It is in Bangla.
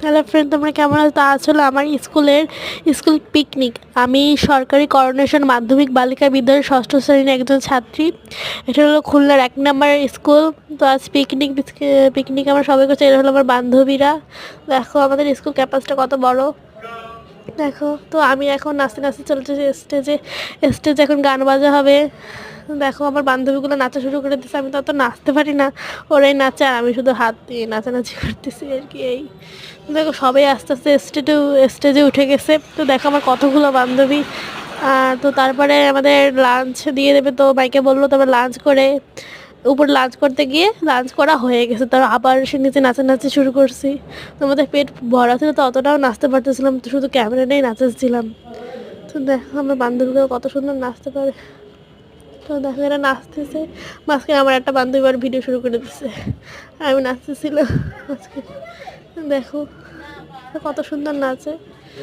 হ্যালো ফ্রেন্ড, তোমরা কেমন আছো? তা আসলে আমার স্কুল পিকনিক। আমি সরকারি করোনেশন মাধ্যমিক বালিকা বিদ্যালয়ের ষষ্ঠ শ্রেণীর একজন ছাত্রী। এটা হলো খুলনার 1 নম্বর স্কুল। তো আজ পিকনিক আমরা সবাই করছি। এটা হলো আমার বান্ধবীরা। দেখো আমাদের স্কুল ক্যাম্পাসটা কত বড়। দেখো তো আমি এখন নাচতে নাচতে চলতেছি স্টেজে এখন গান বাজা হবে। দেখো আমার বান্ধবীগুলো নাচা শুরু করে দিচ্ছে। আমি তো অত নাচতে পারি না, ওরাই নাচে আর আমি শুধু হাত দিয়ে নাচানাচি করতেছি আর কি। এই দেখো সবাই আস্তে আস্তে স্টেজে উঠে গেছে। তো দেখো আমার কতগুলো বান্ধবী। তো তারপরে আমাদের লাঞ্চ দিয়ে দেবে, তো মাইকে বললো। তবে লাঞ্চ করে উপর লাঞ্চ করতে গিয়ে লাঞ্চ করা হয়ে গেছে, তার আবার সে নিচে নাচানাচি শুরু করছি। তো আমাদের পেট ভরা ছিল, তো অতটাও নাচতে পারতেছিলাম, তো শুধু ক্যামেরা নিয়েই নাচেছিলাম। তো দেখো আমার বান্ধবীগুলো কত সুন্দর নাচতে পারে। তো দেখো এরা নাচতেছে, মাঝখানে আমার একটা বান্ধবী আর ভিডিও শুরু করে দিচ্ছে আমি নাচতেছিলাম মাঝখানে। দেখো কত সুন্দর নাচে।